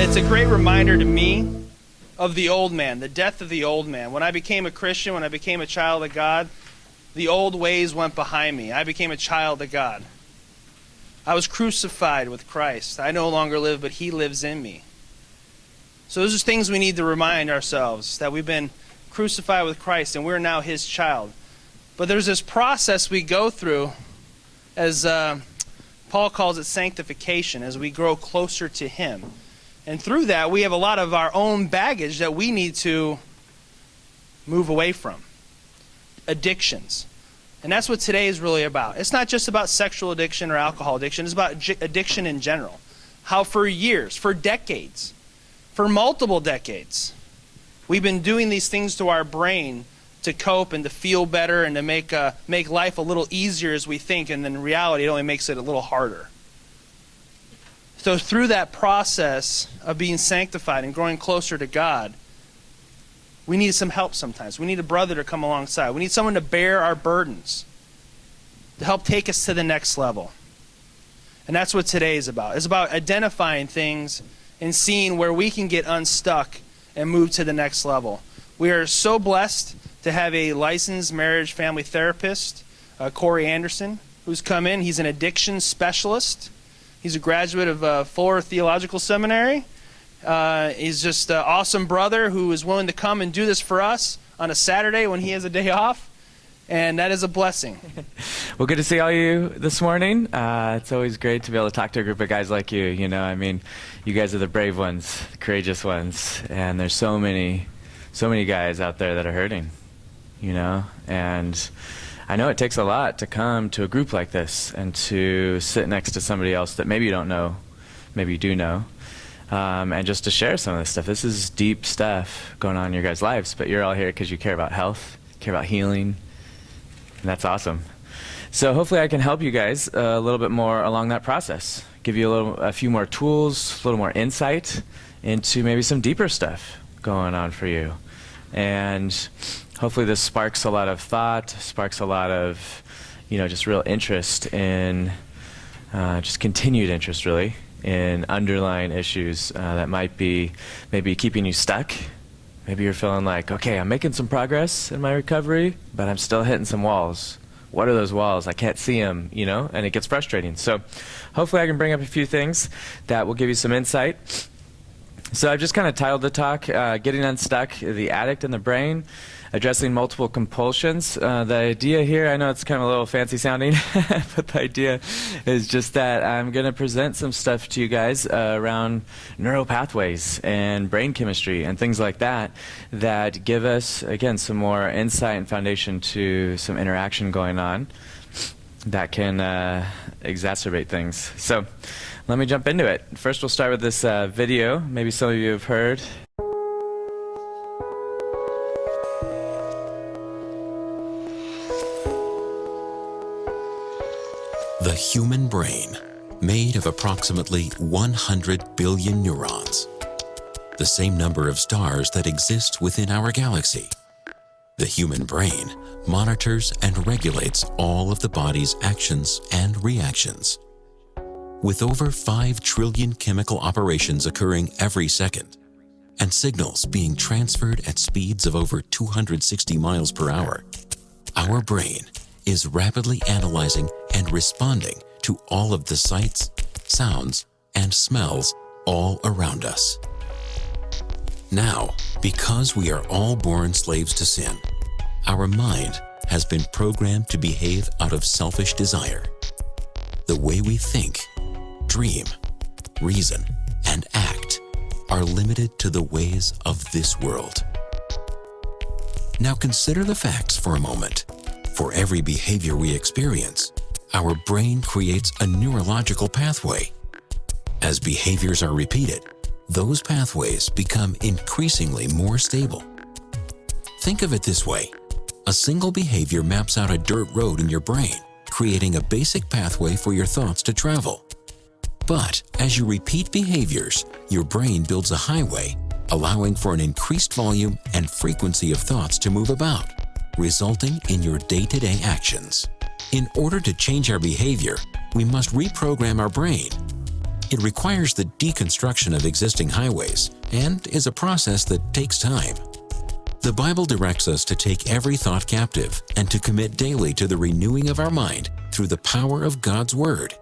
It's a great reminder to me of the old man, the death of the old man. When I became a Christian, when I became a child of God, the old ways went behind me. I became a child of God. I was crucified with Christ. I no longer live, but he lives in me. So those are things we need to remind ourselves, that we've been crucified with Christ and we're now his child. But there's this process we go through, as Paul calls it, sanctification, as we grow closer to him. And through that, we have a lot of our own baggage that we need to move away from. Addictions. And that's what today is really about. It's not just about sexual addiction or alcohol addiction. It's about addiction in general. How for years, for decades, for multiple decades, we've been doing these things to our brain to cope and to feel better and to make life a little easier as we think, and then in reality it only makes it a little harder. So through that process of being sanctified and growing closer to God, we need some help sometimes. We need a brother to come alongside. We need someone to bear our burdens, to help take us to the next level. And that's what today is about. It's about identifying things and seeing where we can get unstuck and move to the next level. We are so blessed to have a licensed marriage family therapist, Corey Anderson, who's come in. He's an addiction specialist. He's a graduate of Fuller Theological Seminary. He's just an awesome brother who is willing to come and do this for us on a Saturday when he has a day off. And that is a blessing. Well, good to see all you this morning. It's always great to be able to talk to a group of guys like you. You know, I mean, you guys are the brave ones, the courageous ones. And there's so many guys out there that are hurting, you know. And I know it takes a lot to come to a group like this and to sit next to somebody else that maybe you don't know, maybe you do know, and just to share some of this stuff. This is deep stuff going on in your guys' lives, but you're all here because you care about health, care about healing, and that's awesome. So hopefully I can help you guys a little bit more along that process, give you a few more tools, a little more insight into maybe some deeper stuff going on for you. And hopefully this sparks a lot of thought, sparks a lot of, you know, just real interest in, just continued interest really, in underlying issues that might be maybe keeping you stuck. Maybe you're feeling like, okay, I'm making some progress in my recovery, but I'm still hitting some walls. What are those walls? I can't see them, you know, and it gets frustrating. So hopefully I can bring up a few things that will give you some insight. So I've just kind of titled the talk, Getting Unstuck, the Addict and the Brain, Addressing Multiple Compulsions. The idea here, I know it's kind of a little fancy sounding, but the idea is just that I'm going to present some stuff to you guys around neural pathways and brain chemistry and things like that that give us, again, some more insight and foundation to some interaction going on that can exacerbate things. So let me jump into it. First we'll start with this video. Maybe some of you have heard. The human brain, made of approximately 100 billion neurons, the same number of stars that exist within our galaxy. The human brain monitors and regulates all of the body's actions and reactions. With over 5 trillion chemical operations occurring every second, and signals being transferred at speeds of over 260 miles per hour, our brain is rapidly analyzing and responding to all of the sights, sounds, and smells all around us. Now, because we are all born slaves to sin, our mind has been programmed to behave out of selfish desire. The way we think, dream, reason, and act are limited to the ways of this world. Now consider the facts for a moment. For every behavior we experience, our brain creates a neurological pathway. As behaviors are repeated, those pathways become increasingly more stable. Think of it this way. A single behavior maps out a dirt road in your brain, creating a basic pathway for your thoughts to travel. But as you repeat behaviors, your brain builds a highway, allowing for an increased volume and frequency of thoughts to move about, resulting in your day-to-day actions. In order to change our behavior, we must reprogram our brain. It requires the deconstruction of existing highways and is a process that takes time. The Bible directs us to take every thought captive and to commit daily to the renewing of our mind through the power of God's Word.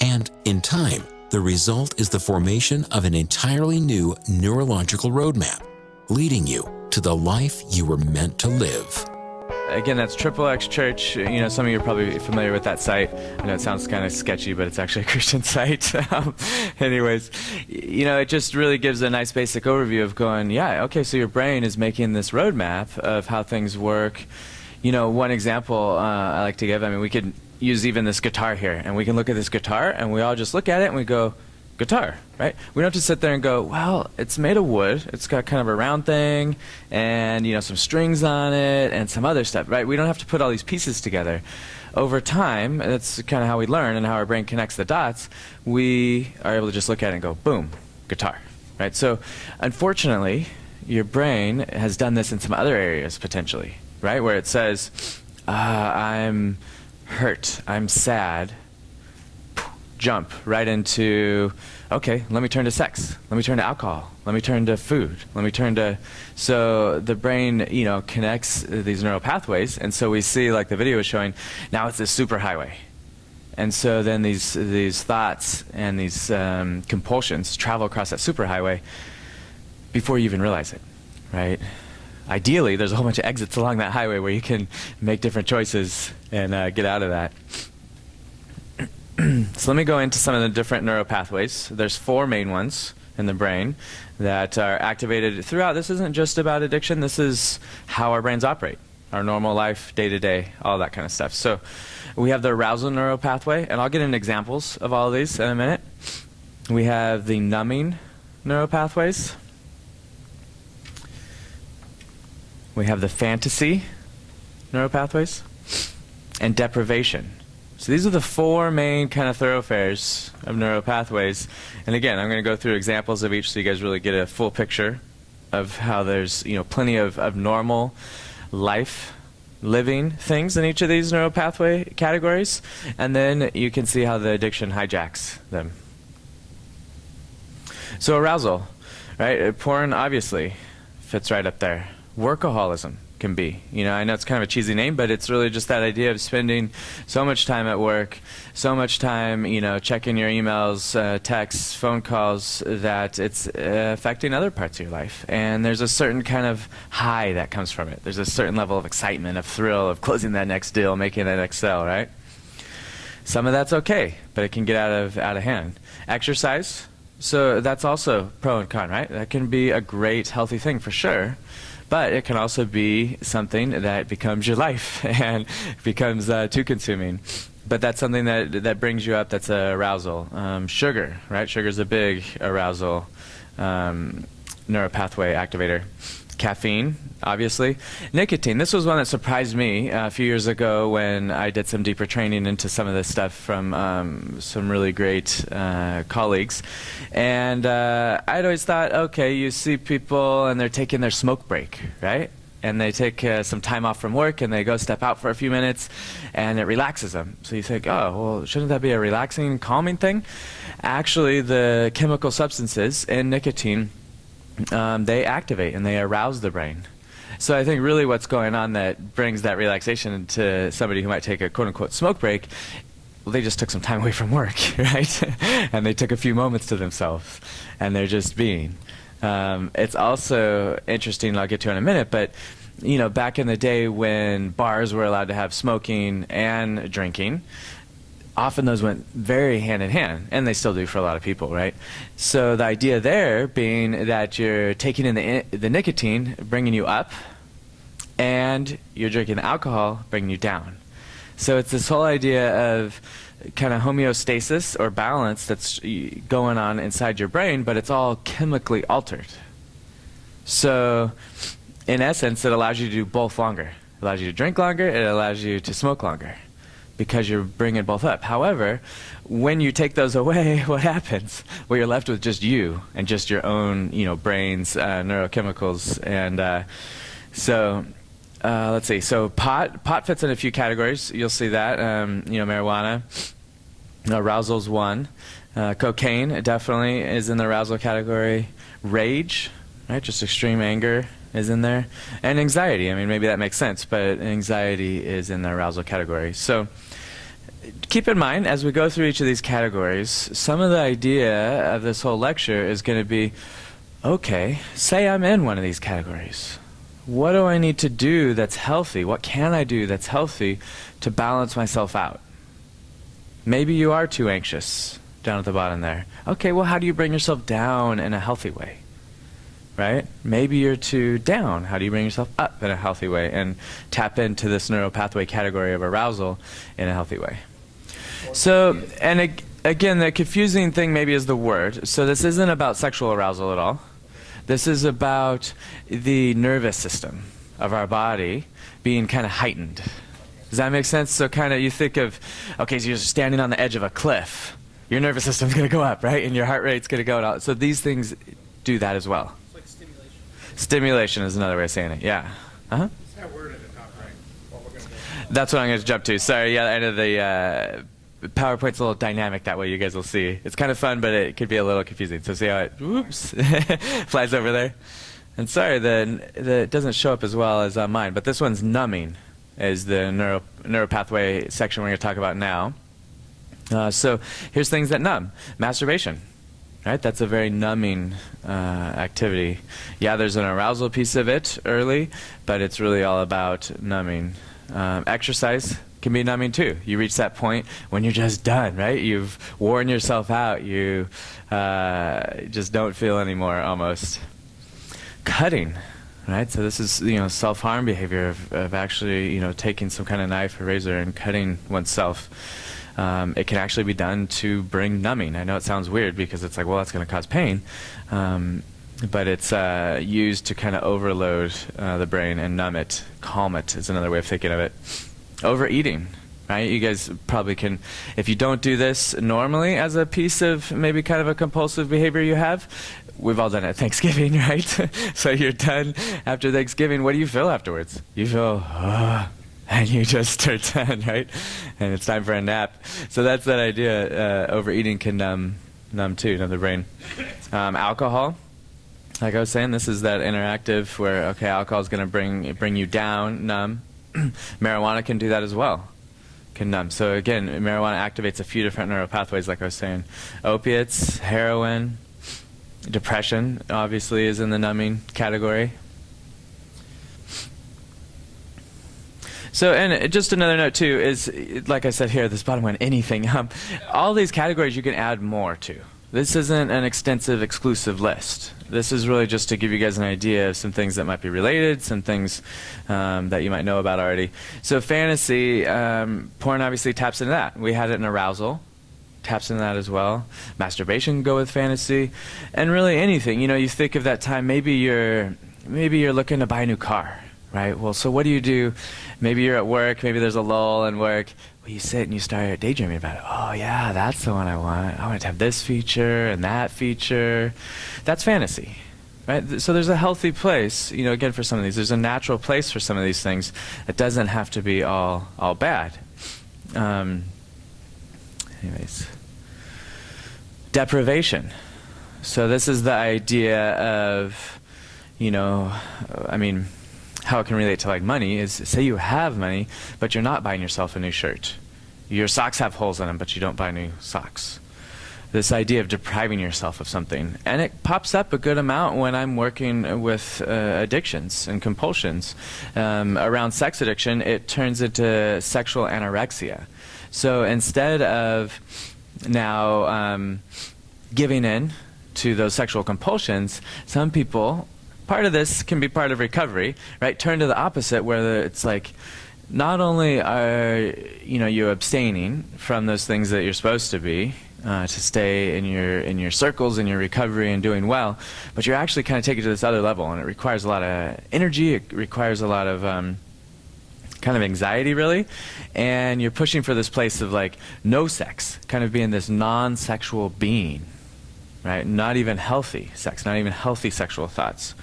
And in time, the result is the formation of an entirely new neurological roadmap, leading you to the life you were meant to live. Again, that's XXX Church. You know, some of you are probably familiar with that site. I know it sounds kind of sketchy, but it's actually a Christian site. Anyways, you know, it just really gives a nice basic overview of going, yeah, okay, so your brain is making this roadmap of how things work. You know, one example I like to give, I mean, we could use even this guitar here, and we can look at this guitar, and we all just look at it, and we go, guitar, right? We don't have to sit there and go, well, it's made of wood, it's got kind of a round thing, and, you know, some strings on it, and some other stuff, right? We don't have to put all these pieces together. Over time, that's kind of how we learn and how our brain connects the dots. We are able to just look at it and go, boom, guitar, right? So, unfortunately, your brain has done this in some other areas, potentially, right? Where it says, I'm hurt, I'm sad, jump right into, okay, let me turn to sex, let me turn to alcohol, let me turn to food, let me turn to, so the brain, you know, connects these neural pathways, and so we see, like the video was showing, now it's this superhighway. And so then these thoughts and these compulsions travel across that superhighway before you even realize it, right? Ideally, there's a whole bunch of exits along that highway where you can make different choices and get out of that. So let me go into some of the different neural pathways. There's 4 main ones in the brain that are activated throughout. This isn't just about addiction. This is how our brains operate, our normal life, day-to-day, all that kind of stuff. So we have the arousal neural pathway, and I'll get into examples of all of these in a minute. We have the numbing neural pathways. We have the fantasy neural pathways, and deprivation. So these are the 4 main kind of thoroughfares of neural pathways. And again, I'm going to go through examples of each so you guys really get a full picture of how there's, you know, plenty of normal life living things in each of these neural pathway categories. And then you can see how the addiction hijacks them. So arousal, right? Porn obviously fits right up there. Workaholism can be. You know, I know it's kind of a cheesy name, but it's really just that idea of spending so much time at work, so much time, you know, checking your emails, texts, phone calls, that it's affecting other parts of your life. And there's a certain kind of high that comes from it. There's a certain level of excitement, of thrill, of closing that next deal, making that next sale, right? Some of that's okay, but it can get out of hand. Exercise, so that's also pro and con, right? That can be a great, healthy thing for sure. But it can also be something that becomes your life and becomes too consuming. But that's something that brings you up, that's arousal. Sugar, right? Sugar's a big arousal neuropathway activator. Caffeine, obviously. Nicotine, this was one that surprised me a few years ago when I did some deeper training into some of this stuff from some really great colleagues. And I'd always thought, okay, you see people and they're taking their smoke break, right? And they take some time off from work and they go step out for a few minutes and it relaxes them. So you think, oh, well, shouldn't that be a relaxing, calming thing? Actually, the chemical substances and nicotine, they activate and they arouse the brain. So I think really what's going on that brings that relaxation to somebody who might take a quote-unquote smoke break, well, they just took some time away from work, right? And they took a few moments to themselves, and they're just being. It's also interesting, I'll get to in a minute, but you know, back in the day when bars were allowed to have smoking and drinking, often those went very hand in hand, and they still do for a lot of people, right? So the idea there being that you're taking in the nicotine, bringing you up, and you're drinking the alcohol, bringing you down. So it's this whole idea of kind of homeostasis or balance that's going on inside your brain, but it's all chemically altered. So in essence, it allows you to do both longer. It allows you to drink longer, it allows you to smoke longer, because you're bringing both up. However, when you take those away, what happens? Well, you're left with just you and just your own, you know, brains, neurochemicals, and so let's see. So pot fits in a few categories. You'll see that. You know, marijuana, arousal's one. Cocaine definitely is in the arousal category. Rage, right? Just extreme anger is in there. And anxiety. I mean, maybe that makes sense, but anxiety is in the arousal category. So keep in mind, as we go through each of these categories, some of the idea of this whole lecture is going to be, okay, say I'm in one of these categories. What do I need to do that's healthy? What can I do that's healthy to balance myself out? Maybe you are too anxious down at the bottom there. Okay, well, how do you bring yourself down in a healthy way? Right? Maybe you're too down. How do you bring yourself up in a healthy way and tap into this neuropathway category of arousal in a healthy way? So, and again, the confusing thing maybe is the word. So this isn't about sexual arousal at all. This is about the nervous system of our body being kind of heightened. Does that make sense? So kind of you think of, okay, so you're standing on the edge of a cliff. Your nervous system's going to go up, right? And your heart rate's going to go down. So these things do that as well. It's like stimulation. Stimulation is another way of saying it, yeah. Uh-huh. It's that word at the top right. What we're going to do. That's what I'm going to jump to. Sorry, yeah, I know the PowerPoint's a little dynamic that way, you guys will see. It's kind of fun, but it could be a little confusing. So see how it, whoops, flies over there? And sorry, it doesn't show up as well as on mine, but this one's numbing is the neuropathway section we're going to talk about now. So here's things that numb. Masturbation, right? That's a very numbing activity. Yeah, there's an arousal piece of it early, but it's really all about numbing. Exercise can be numbing too. You reach that point when you're just done, right? You've worn yourself out. You just don't feel anymore almost. Cutting, right? So this is, self-harm behavior of actually, taking some kind of knife or razor and cutting oneself. It can actually be done to bring numbing. I know it sounds weird because it's like, well, that's going to cause pain. But it's used to kind of overload the brain and numb it, calm it is another way of thinking of it. Overeating, right? You guys probably can, if you don't do this normally as a piece of maybe kind of a compulsive behavior you have, we've all done it at Thanksgiving, right? So you're done after Thanksgiving. What do you feel afterwards? You feel, and you just are done, right? And it's time for a nap. So that's that idea. Overeating can numb too, numb the brain. Alcohol. Like I was saying, this is that interactive where, okay, alcohol is going to bring you down, numb. Marijuana can do that as well, can numb. So again, marijuana activates a few different neural pathways, like I was saying. Opiates, heroin, depression, obviously, is in the numbing category. So, and just another note too is, like I said here, this bottom one, anything. All these categories you can add more to. This isn't an extensive, exclusive list. This is really just to give you guys an idea of some things that might be related, some things that you might know about already. So fantasy, porn obviously taps into that. We had it in arousal, taps into that as well. Masturbation can go with fantasy, and really anything. You think of that time. Maybe you're looking to buy a new car, right? Well, so what do? Maybe you're at work. Maybe there's a lull in work. Well, you sit and you start daydreaming about it. Oh yeah, that's the one I want. I want it to have this feature and that feature. That's fantasy, right? So there's a healthy place, again, for some of these. There's a natural place for some of these things. It doesn't have to be all bad. Anyways, deprivation. So this is the idea of, how it can relate to like money is, say you have money, but you're not buying yourself a new shirt. Your socks have holes in them, but you don't buy new socks. This idea of depriving yourself of something. And it pops up a good amount when I'm working with addictions and compulsions. Around sex addiction, it turns into sexual anorexia. So instead of now giving in to those sexual compulsions, some people, part of this can be part of recovery, right? Turn to the opposite, where it's like, not only are you abstaining from those things that you're supposed to be to stay in your circles, in your recovery and doing well, but you're actually kind of taking it to this other level, and it requires a lot of energy. It requires a lot of kind of anxiety, really, and you're pushing for this place of like no sex, kind of being this non-sexual being. Right? Not even healthy sex, not even healthy sexual thoughts.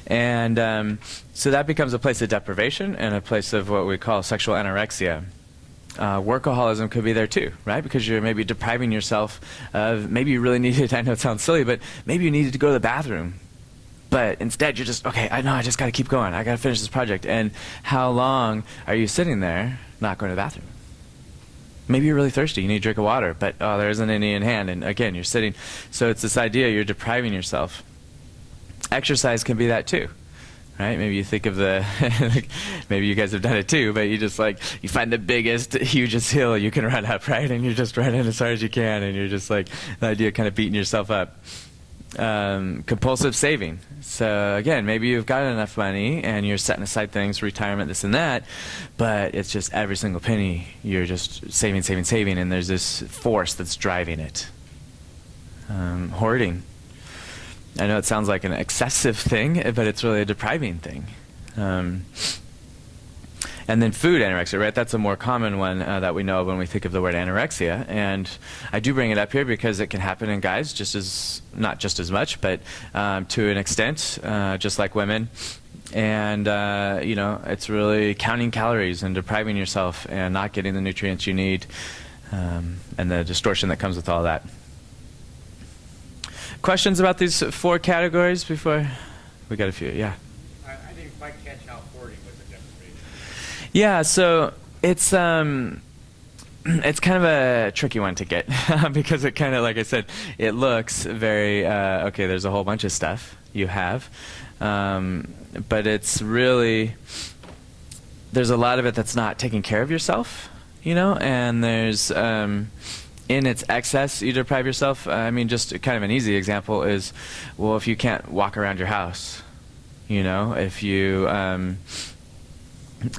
And so that becomes a place of deprivation and a place of what we call sexual anorexia. Workaholism could be there too, right? Because you're maybe depriving yourself of, maybe you really needed, I know it sounds silly, but maybe you needed to go to the bathroom. But instead you're just, okay, I know, I just got to keep going. I got to finish this project. And how long are you sitting there not going to the bathroom? Maybe you're really thirsty. You need a drink of water, but oh, there isn't any in hand. And again, you're sitting. So it's this idea you're depriving yourself. Exercise can be that too. Right? Maybe you think of the, maybe you guys have done it too, but you just like, you find the biggest, hugest hill you can run up, right? And you're just running as hard as you can, and you're just like, the idea of kind of beating yourself up. Compulsive saving. So again, maybe you've got enough money and you're setting aside things, retirement, this and that, but it's just every single penny you're just saving, saving, saving, and there's this force that's driving it. Hoarding. I know it sounds like an excessive thing, but it's really a depriving thing. And then food anorexia, right? That's a more common one that we know of when we think of the word anorexia. And I do bring it up here because it can happen in guys just as, not just as much, but to an extent, just like women. And, you know, it's really counting calories and depriving yourself and not getting the nutrients you need, and the distortion that comes with all that. Questions about these 4 categories before? We got a few, yeah. I didn't quite catch how hoarding was a deprivation. Yeah, so it's kind of a tricky one to get because it kind of, like I said, it looks very, okay, there's a whole bunch of stuff you have, but it's really, there's a lot of it that's not taking care of yourself, you know, and there's, in its excess, you deprive yourself. I mean, just kind of an easy example is, well, if you can't walk around your house, you know, if you,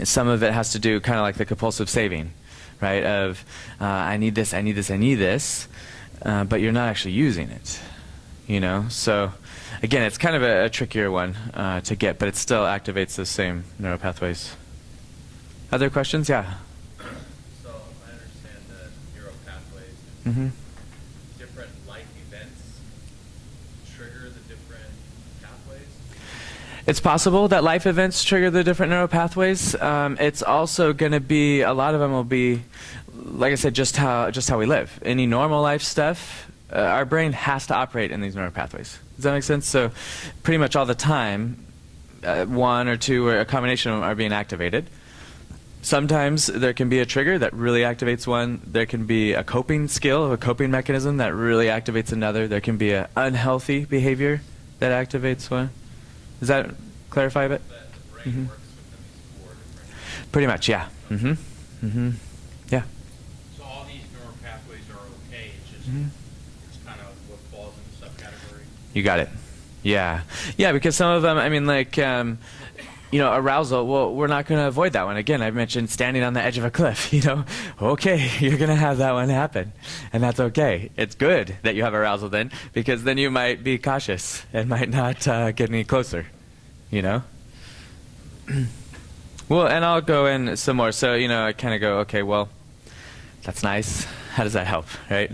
some of it has to do kind of like the compulsive saving, right, of I need this, I need this, I need this, but you're not actually using it, you know. So, again, it's kind of a trickier one to get, but it still activates the same neural pathways. Other questions? Yeah. So I understand the neural pathways. Mm-hmm. Different life events trigger the different pathways? It's possible that life events trigger the different neural pathways. It's also going to be, a lot of them will be, like I said, just how we live. Any normal life stuff, our brain has to operate in these neural pathways. Does that make sense? So pretty much all the time, 1 or 2 or a combination of them are being activated. Sometimes there can be a trigger that really activates one. There can be a coping skill, a coping mechanism that really activates another. There can be an unhealthy behavior that activates one. Does that clarify a bit? That the brain works within these 4 different... Pretty much, yeah. Mm-hmm. Mm-hmm. Yeah. So all these neural pathways are okay, it's just it's kind of what falls in the subcategory. You got it. Yeah. Yeah, because some of them, I mean, like, you know, arousal, well, we're not going to avoid that one. Again, I mentioned standing on the edge of a cliff, you know. Okay, you're going to have that one happen, and that's okay. It's good that you have arousal then, because then you might be cautious and might not get any closer, you know. Well, and I'll go in some more. So, you know, I kind of go, okay, well, that's nice. How does that help, right?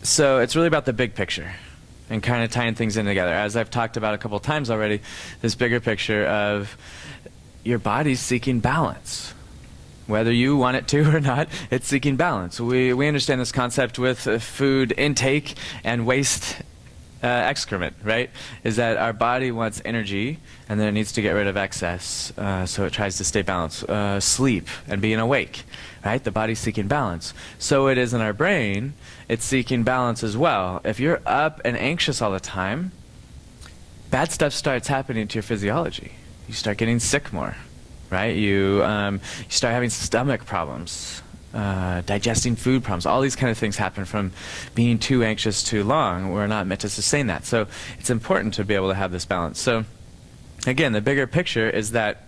So it's really about the big picture and kind of tying things in together. As I've talked about a couple times already, this bigger picture of your body's seeking balance. Whether you want it to or not, it's seeking balance. We understand this concept with food intake and waste excrement, right? Is that our body wants energy and then it needs to get rid of excess, so it tries to stay balanced. Sleep and being awake, right? The body's seeking balance. So it is in our brain, it's seeking balance as well. If you're up and anxious all the time, bad stuff starts happening to your physiology. You start getting sick more, right? You start having stomach problems, digesting food problems. All these kind of things happen from being too anxious too long. We're not meant to sustain that. So it's important to be able to have this balance. So again, the bigger picture is that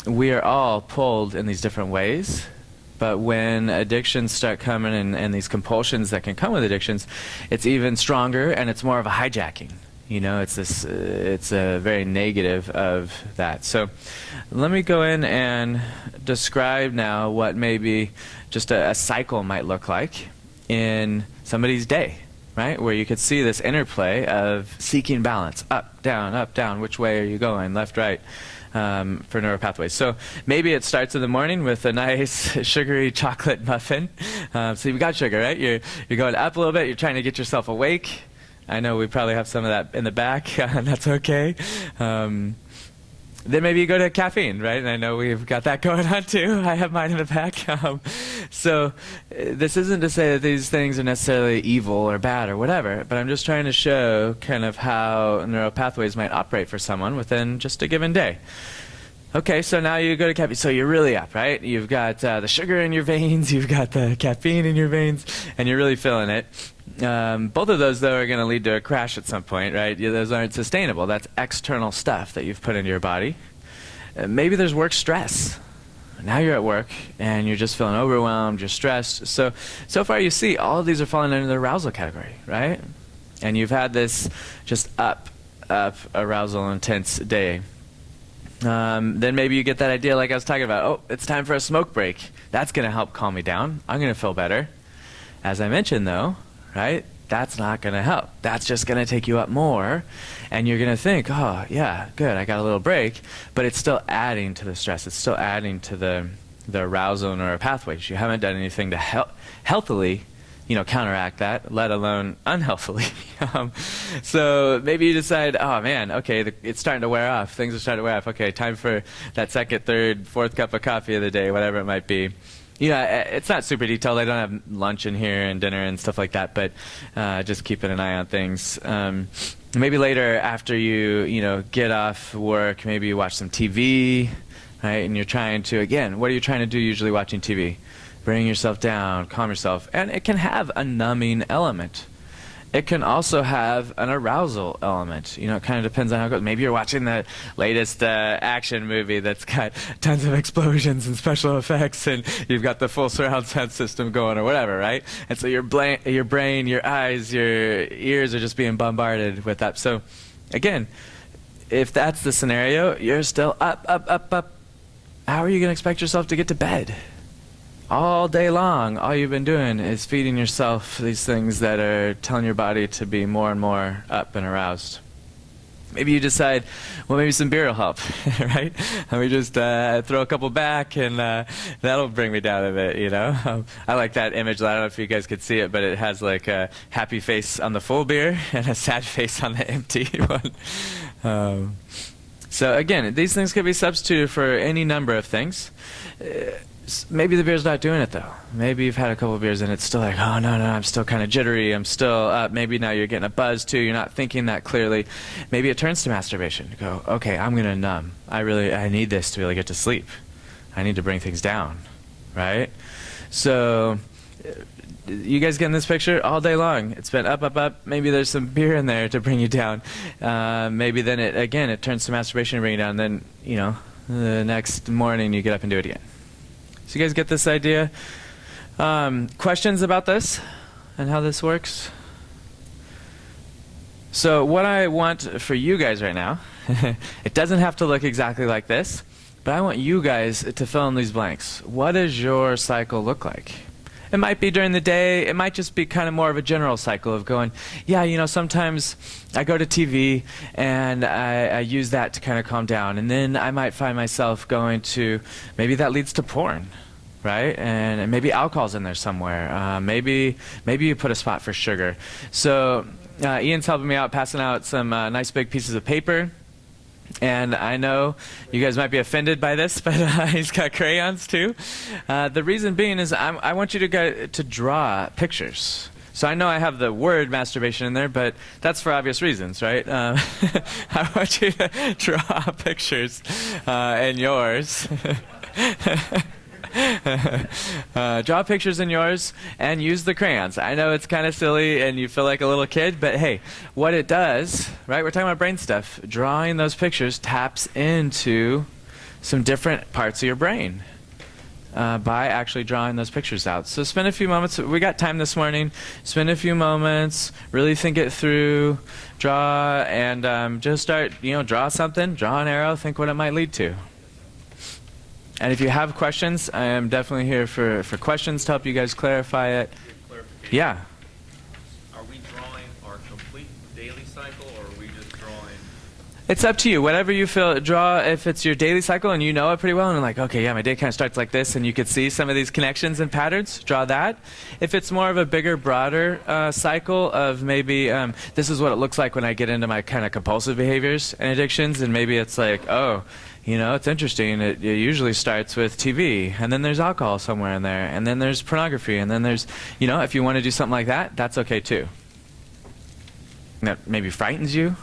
we are all pulled in these different ways. But when addictions start coming and these compulsions that can come with addictions, it's even stronger and it's more of a hijacking. You know, it's this. It's a very negative of that. So, let me go in and describe now what maybe just a cycle might look like in somebody's day, right? Where you could see this interplay of seeking balance, up, down, which way are you going, left, right, for neural pathways. So maybe it starts in the morning with a nice sugary chocolate muffin. So you've got sugar, right? You're going up a little bit, you're trying to get yourself awake. I know we probably have some of that in the back, and that's okay. Then maybe you go to caffeine, right? And I know we've got that going on too. I have mine in the back. So this isn't to say that these things are necessarily evil or bad or whatever, but I'm just trying to show kind of how neural pathways might operate for someone within just a given day. Okay, so now you go to caffeine. So you're really up, right? You've got the sugar in your veins, you've got the caffeine in your veins, and you're really feeling it. Both of those, though, are going to lead to a crash at some point, right? Those aren't sustainable. That's external stuff that you've put into your body. Maybe there's work stress. Now you're at work, and you're just feeling overwhelmed, you're stressed. So far you see all of these are falling under the arousal category, right? And you've had this just up, arousal, intense day. Then maybe you get that idea like I was talking about. Oh, it's time for a smoke break. That's going to help calm me down. I'm going to feel better. As I mentioned, though, right, that's not going to help. That's just going to take you up more, and you're going to think, oh, yeah, good, I got a little break, but it's still adding to the stress. It's still adding to the arousal neural pathways. You haven't done anything to healthily, counteract that, let alone unhealthily. So maybe you decide, oh man, okay, it's starting to wear off. Things are starting to wear off. Okay, time for that second, third, fourth cup of coffee of the day, whatever it might be. It's not super detailed. I don't have lunch in here and dinner and stuff like that, but just keeping an eye on things. Maybe later after you get off work, maybe you watch some TV, right? And you're trying to, again, what are you trying to do usually watching TV? Bring yourself down, calm yourself. And it can have a numbing element. It can also have an arousal element. It kind of depends on how it goes. Maybe you're watching the latest action movie that's got tons of explosions and special effects, and you've got the full surround sound system going or whatever, right? And so your brain, your eyes, your ears are just being bombarded with that. So, again, if that's the scenario, you're still up. How are you going to expect yourself to get to bed? All day long, all you've been doing is feeding yourself these things that are telling your body to be more and more up and aroused. Maybe you decide, well, maybe some beer will help, right? Let me just throw a couple back, and that'll bring me down a bit, I like that image. I don't know if you guys could see it, but it has like a happy face on the full beer and a sad face on the empty one. So again, these things could be substituted for any number of things. Maybe the beer's not doing it, though. Maybe you've had a couple of beers and it's still like, oh, no, I'm still kind of jittery. I'm still up. Maybe now you're getting a buzz, too. You're not thinking that clearly. Maybe it turns to masturbation. You go, okay, I'm going to numb. I need this to be able to get to sleep. I need to bring things down, right? So you guys getting this picture? All day long. It's been up. Maybe there's some beer in there to bring you down. Maybe then, it turns to masturbation to bring you down. Then, the next morning you get up and do it again. So you guys get this idea? Questions about this and how this works? So what I want for you guys right now, it doesn't have to look exactly like this, but I want you guys to fill in these blanks. What does your cycle look like? It might be during the day. It might just be kind of more of a general cycle of going, yeah, sometimes I go to TV and I use that to kind of calm down. And then I might find myself going to, maybe that leads to porn, right? And maybe alcohol's in there somewhere. Maybe you put a spot for sugar. So Ian's helping me out, passing out some nice big pieces of paper. And I know you guys might be offended by this, but he's got crayons too. The reason being is I want you to draw pictures. So I know I have the word masturbation in there, but that's for obvious reasons, right? I want you to draw pictures in yours. Draw pictures in yours and use the crayons. I know it's kind of silly and you feel like a little kid, but hey, what it does, right? We're talking about brain stuff. Drawing those pictures taps into some different parts of your brain by actually drawing those pictures out. So spend a few moments. We got time this morning. Spend a few moments, really think it through, draw, and just start, draw something, draw an arrow, think what it might lead to. And if you have questions, I am definitely here for questions to help you guys clarify it. Clarification. Yeah. Are we drawing It's up to you. Whatever you feel, draw. If it's your daily cycle and you know it pretty well, and you're like, okay, yeah, my day kind of starts like this, and you could see some of these connections and patterns, draw that. If it's more of a bigger, broader cycle of maybe this is what it looks like when I get into my kind of compulsive behaviors and addictions, and maybe it's like, oh, you know, it's interesting. It usually starts with TV, and then there's alcohol somewhere in there, and then there's pornography, and then there's, you know, if you want to do something like that, that's okay too. That maybe frightens you.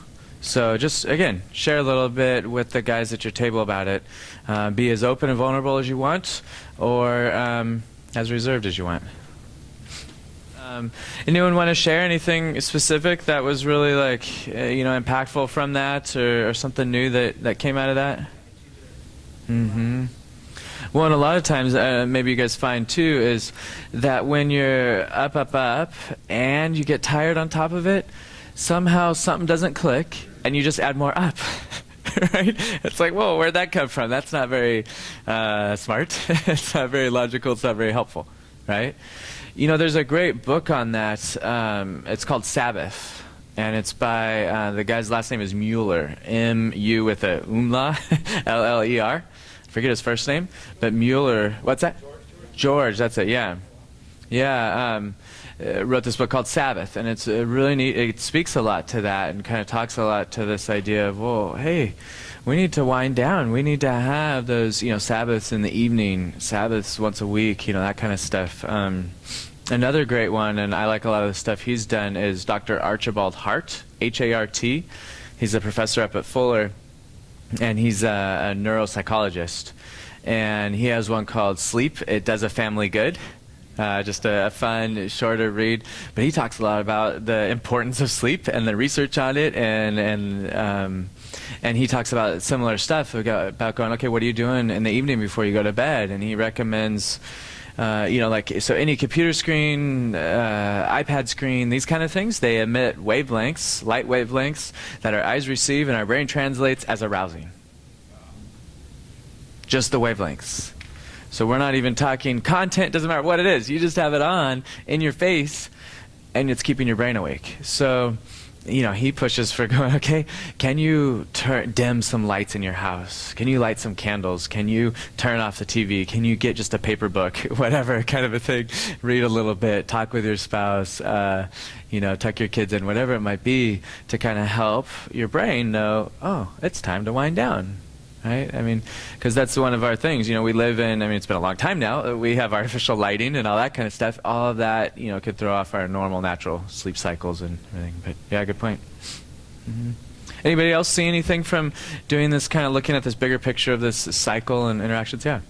So just, again, share a little bit with the guys at your table about it. Be as open and vulnerable as you want, or as reserved as you want. Anyone want to share anything specific that was really like, you know, impactful from that, or something new that came out of that? Mm-hmm. Well, and a lot of times, maybe you guys find too, is that when you're up, and you get tired on top of it, somehow something doesn't click, and you just add more up. Right? It's like, whoa, where'd that come from? That's not very smart. It's not very logical. It's not very helpful, right? You know, there's a great book on that. It's called Sabbath, and it's by the guy's last name is Mueller, M-U with a umla, L-L-E-R. Forget his first name, but Mueller. What's that? George. That's it. Yeah, yeah. Wrote this book called Sabbath, and it's really neat. It speaks a lot to that and kind of talks a lot to this idea of, well, hey, we need to wind down. We need to have those, you know, Sabbaths in the evening, Sabbaths once a week, you know, that kind of stuff. Another great one, and I like a lot of the stuff he's done, is Dr. Archibald Hart, H-A-R-T. He's a professor up at Fuller, and he's a neuropsychologist. And he has one called Sleep, It Does a Family Good. Just a fun, shorter read, but he talks a lot about the importance of sleep and the research on it, and he talks about similar stuff about going, okay, what are you doing in the evening before you go to bed? And he recommends, you know, like, so any computer screen, iPad screen, these kind of things, they emit wavelengths, light wavelengths that our eyes receive and our brain translates as arousing. Just the wavelengths. So we're not even talking content, doesn't matter what it is. You just have it on in your face, and it's keeping your brain awake. So, you know, he pushes for going, okay, can you dim some lights in your house? Can you light some candles? Can you turn off the TV? Can you get just a paper book, whatever kind of a thing? Read a little bit, talk with your spouse, you know, tuck your kids in, whatever it might be, to kind of help your brain know, oh, it's time to wind down. Right? I mean, because that's one of our things. You know, we live in, I mean, it's been a long time now. We have artificial lighting and all that kind of stuff. All of that, you know, could throw off our normal, natural sleep cycles and everything. But yeah, good point. Mm-hmm. Anybody else see anything from doing this, kind of looking at this bigger picture of this cycle and interactions? Yeah.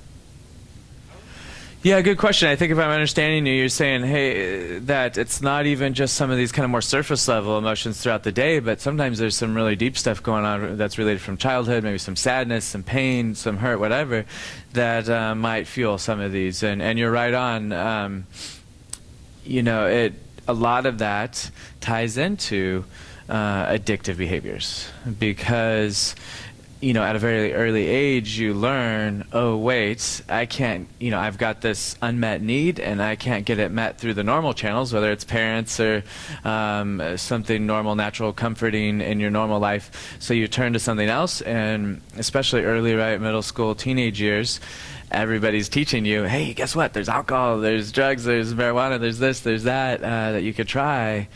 Yeah, good question. I think if I'm understanding you, you're saying, hey, that it's not even just some of these kind of more surface level emotions throughout the day, but sometimes there's some really deep stuff going on that's related from childhood, maybe some sadness, some pain, some hurt, whatever, that might fuel some of these. And you're right on. You know, a lot of that ties into addictive behaviors, because, you know, at a very early age, you learn, oh, wait, I can't, you know, I've got this unmet need, and I can't get it met through the normal channels, whether it's parents or something normal, natural, comforting in your normal life. So you turn to something else, and especially early, right, middle school, teenage years, everybody's teaching you, hey, guess what? There's alcohol, there's drugs, there's marijuana, there's this, there's that, that you could try.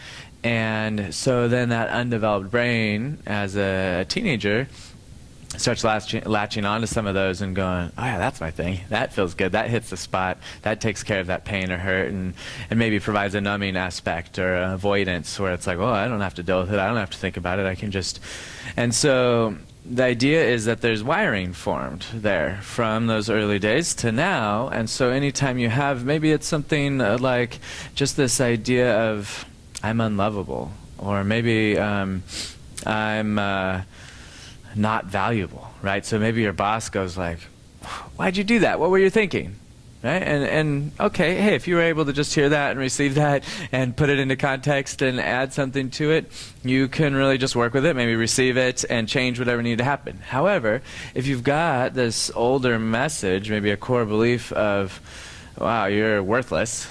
And so then that undeveloped brain as a teenager starts latching onto some of those and going, oh yeah, that's my thing. That feels good. That hits the spot. That takes care of that pain or hurt, and maybe provides a numbing aspect or avoidance where it's like, well, I don't have to deal with it. I don't have to think about it. I can just... And so the idea is that there's wiring formed there from those early days to now. And so anytime you have, maybe it's something like just this idea of, I'm unlovable, or maybe I'm... not valuable, right? So maybe your boss goes like, why'd you do that? What were you thinking? Right? And okay, hey, if you were able to just hear that and receive that and put it into context and add something to it, you can really just work with it, maybe receive it and change whatever needed to happen. However, if you've got this older message, maybe a core belief of, wow, you're worthless,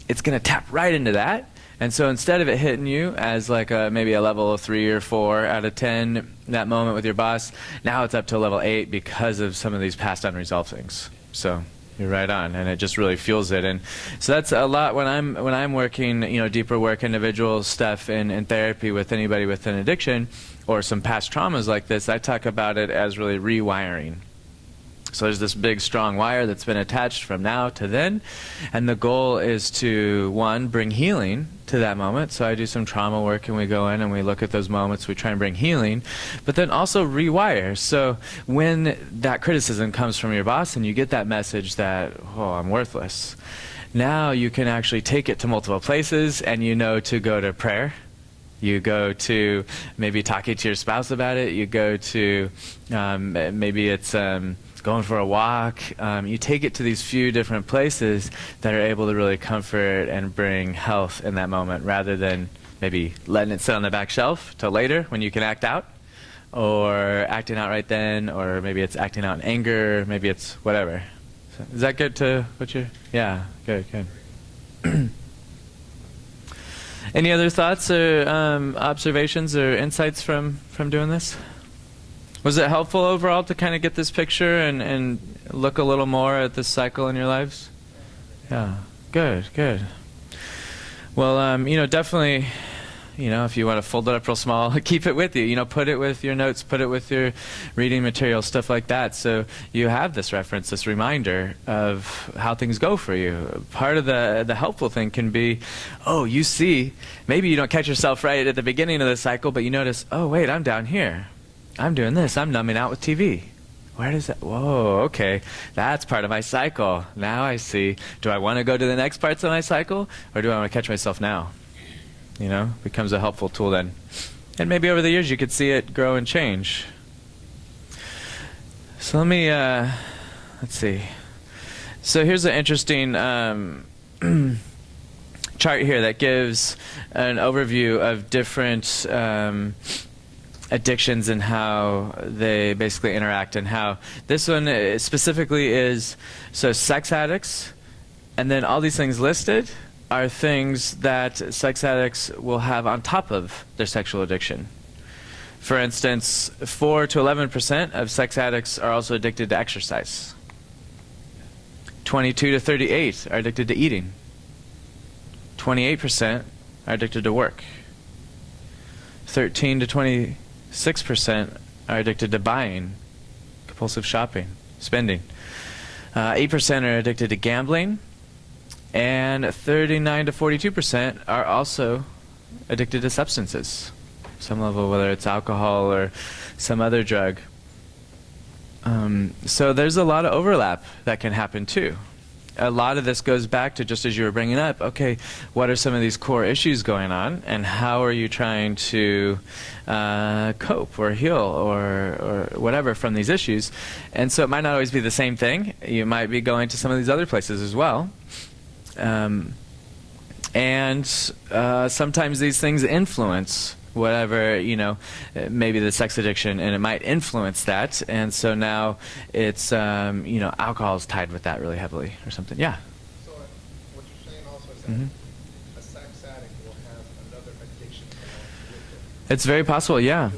it's going to tap right into that. And so instead of it hitting you as like maybe a level of 3 or 4 out of 10, that moment with your boss, now it's up to a level 8 because of some of these past unresolved things. So you're right on, and it just really fuels it. And so that's a lot when I'm working, deeper work, individual stuff in therapy with anybody with an addiction or some past traumas like this. I talk about it as really rewiring. So there's this big, strong wire that's been attached from now to then, and the goal is to, one, bring healing to that moment. So I do some trauma work, and we go in and we look at those moments, we try and bring healing, but then also rewire. So when that criticism comes from your boss and you get that message that, oh, I'm worthless, now you can actually take it to multiple places, and to go to prayer. You go to maybe talking to your spouse about it. You go to maybe it's going for a walk. You take it to these few different places that are able to really comfort and bring health in that moment, rather than maybe letting it sit on the back shelf till later when you can act out, or acting out right then, or maybe it's acting out in anger, maybe it's whatever. So, is that good to what you're... Yeah, good. Any other thoughts or observations or insights from doing this? Was it helpful overall to kind of get this picture and look a little more at this cycle in your lives? Yeah, good. Well, definitely, if you want to fold it up real small, keep it with you. Put it with your notes, put it with your reading material, stuff like that. So you have this reference, this reminder of how things go for you. Part of the helpful thing can be, you see, maybe you don't catch yourself right at the beginning of the cycle, but you notice, oh, wait, I'm down here. I'm doing this. I'm numbing out with TV. Where does that... Whoa, okay. That's part of my cycle. Now I see. Do I want to go to the next parts of my cycle, or do I want to catch myself now? Becomes a helpful tool then. And maybe over the years you could see it grow and change. So let me... let's see. So here's an interesting chart here that gives an overview of different... addictions and how they basically interact, and how this one specifically is, so sex addicts, and then all these things listed are things that sex addicts will have on top of their sexual addiction. For instance, 4 to 11% of sex addicts are also addicted to exercise. 22 to 38 are addicted to eating. 28% are addicted to work. 13 to 26% are addicted to buying, compulsive shopping, spending. 8% are addicted to gambling, and 39 to 42% are also addicted to substances, some level, whether it's alcohol or some other drug. So there's a lot of overlap that can happen too. A lot of this goes back to, just as you were bringing up, okay, what are some of these core issues going on, and how are you trying to cope or heal or whatever from these issues? And so it might not always be the same thing. You might be going to some of these other places as well. And sometimes these things influence whatever, maybe the sex addiction, and it might influence that, and so now it's, alcohol is tied with that really heavily or something. Yeah? So what you're saying also is that a sex addict will have another addiction along with it. It's very possible, yeah.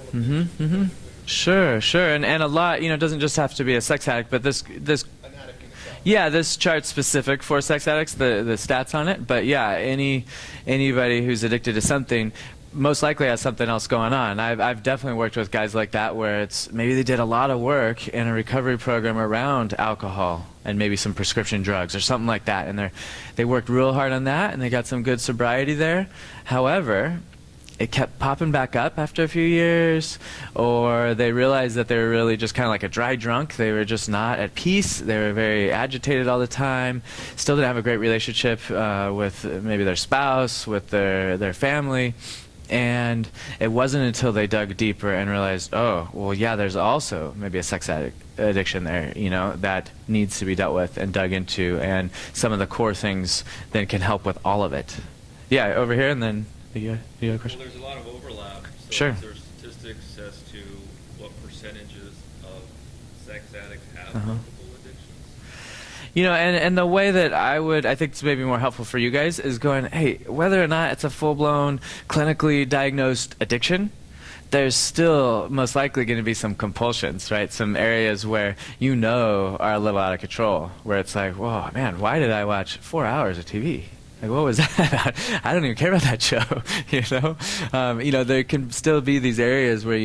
Sure. And a lot, it doesn't just have to be a sex addict, but this An addict in itself. yeah, this chart's specific for sex addicts, the stats on it, but yeah, anybody who's addicted to something most likely has something else going on. I've definitely worked with guys like that where it's maybe they did a lot of work in a recovery program around alcohol and maybe some prescription drugs or something like that, and they worked real hard on that and they got some good sobriety there. However, it kept popping back up after a few years, or they realized that they were really just kind of like a dry drunk. They were just not at peace. They were very agitated all the time, still didn't have a great relationship with maybe their spouse, with their family. And it wasn't until they dug deeper and realized, oh, well, yeah, there's also maybe a sex addiction there, that needs to be dealt with and dug into. And some of the core things then can help with all of it. Yeah, over here, and then you got a question? Well, there's a lot of overlap. So Sure. Is there statistics as to what percentages of sex addicts have Uh-huh. multiple addictions? And the way that I think it's maybe more helpful for you guys is going, hey, whether or not it's a full-blown clinically diagnosed addiction, there's still most likely going to be some compulsions, right? Some areas where are a little out of control, where it's like, whoa, man, why did I watch 4 hours of TV? Like, what was that about? I don't even care about that show, there can still be these areas where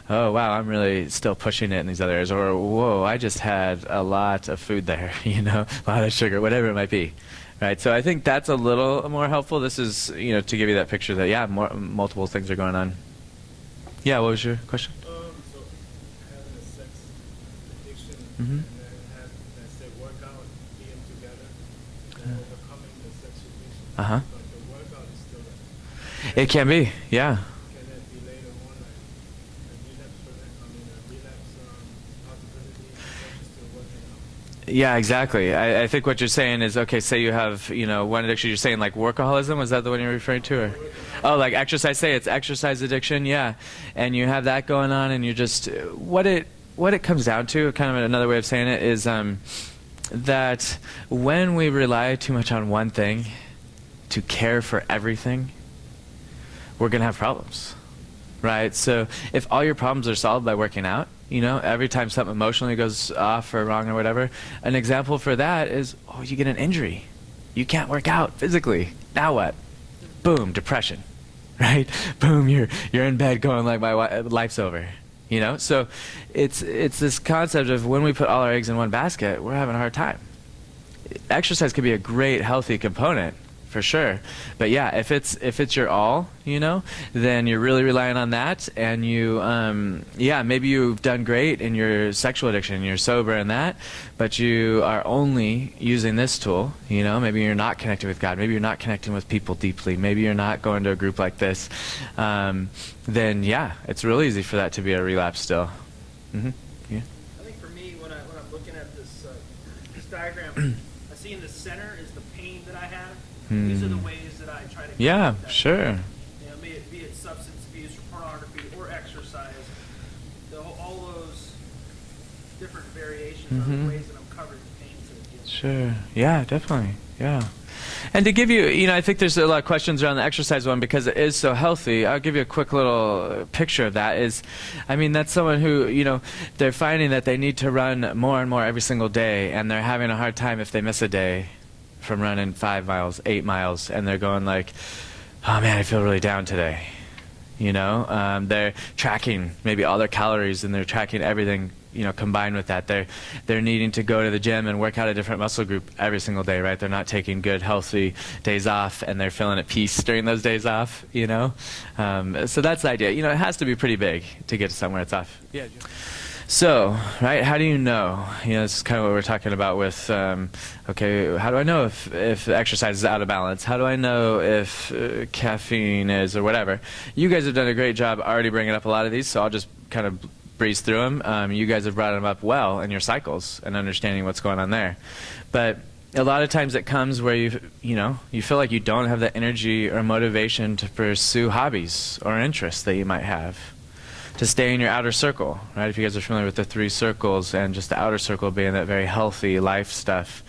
oh, wow, I'm really still pushing it in these other areas. Or, whoa, I just had a lot of food there, a lot of sugar, whatever it might be. Right, so I think that's a little more helpful. This is, to give you that picture that, multiple things are going on. Yeah, what was your question? So having a sex addiction Mm-hmm. and then have, let's say, workout, being together, and overcoming the sex addiction. Uh-huh. But the workout is still there. It can be, yeah. Can that be later on, like a relapse for that? I mean, a relapse possibility because you're still working out? Yeah, exactly. I think what you're saying is, okay, say you have, one addiction, you're saying like workaholism, was that the one you're referring to? Or? Oh, like exercise, say it's exercise addiction, yeah. And you have that going on and you're just, what it comes down to, kind of another way of saying it, is that when we rely too much on one thing to care for everything, we're going to have problems, right? So if all your problems are solved by working out, every time something emotionally goes off or wrong or whatever, an example for that is, you get an injury. You can't work out physically. Now what? Boom, depression, right? Boom, you're in bed going like my life's over, So it's this concept of when we put all our eggs in one basket, we're having a hard time. Exercise could be a great healthy component, for sure. But yeah, if it's your all, then you're really relying on that, and maybe you've done great in your sexual addiction, you're sober in that, but you are only using this tool, maybe you're not connecting with God, maybe you're not connecting with people deeply, maybe you're not going to a group like this, then yeah, it's real easy for that to be a relapse still. Mm-hmm. Yeah. I think for me, when I'm looking at this diagram, I see in the center is the pain that I have. These are the ways that I try to Yeah, that. sure. Be it substance abuse or pornography or exercise, all those different variations are the ways that I'm covering the pain to the Sure. Yeah, definitely. Yeah. And to give you, I think there's a lot of questions around the exercise one because it is so healthy. I'll give you a quick little picture of that. That's someone who, they're finding that they need to run more and more every single day, and they're having a hard time if they miss a day from running 5 miles, 8 miles, and they're going like, oh man, I feel really down today. They're tracking maybe all their calories, and they're tracking everything, combined with that. They're needing to go to the gym and work out a different muscle group every single day, right? They're not taking good, healthy days off, and they're feeling at peace during those days off, So that's the idea. It has to be pretty big to get to somewhere it's off. Yeah. So, right, how do you know? This is kind of what we're talking about with, okay, how do I know if exercise is out of balance? How do I know if caffeine is or whatever? You guys have done a great job already bringing up a lot of these, so I'll just kind of breeze through them. You guys have brought them up well in your cycles and understanding what's going on there. But a lot of times it comes where you feel like you don't have the energy or motivation to pursue hobbies or interests that you might have, to stay in your outer circle, right? If you guys are familiar with the 3 circles, and just the outer circle being that very healthy life stuff,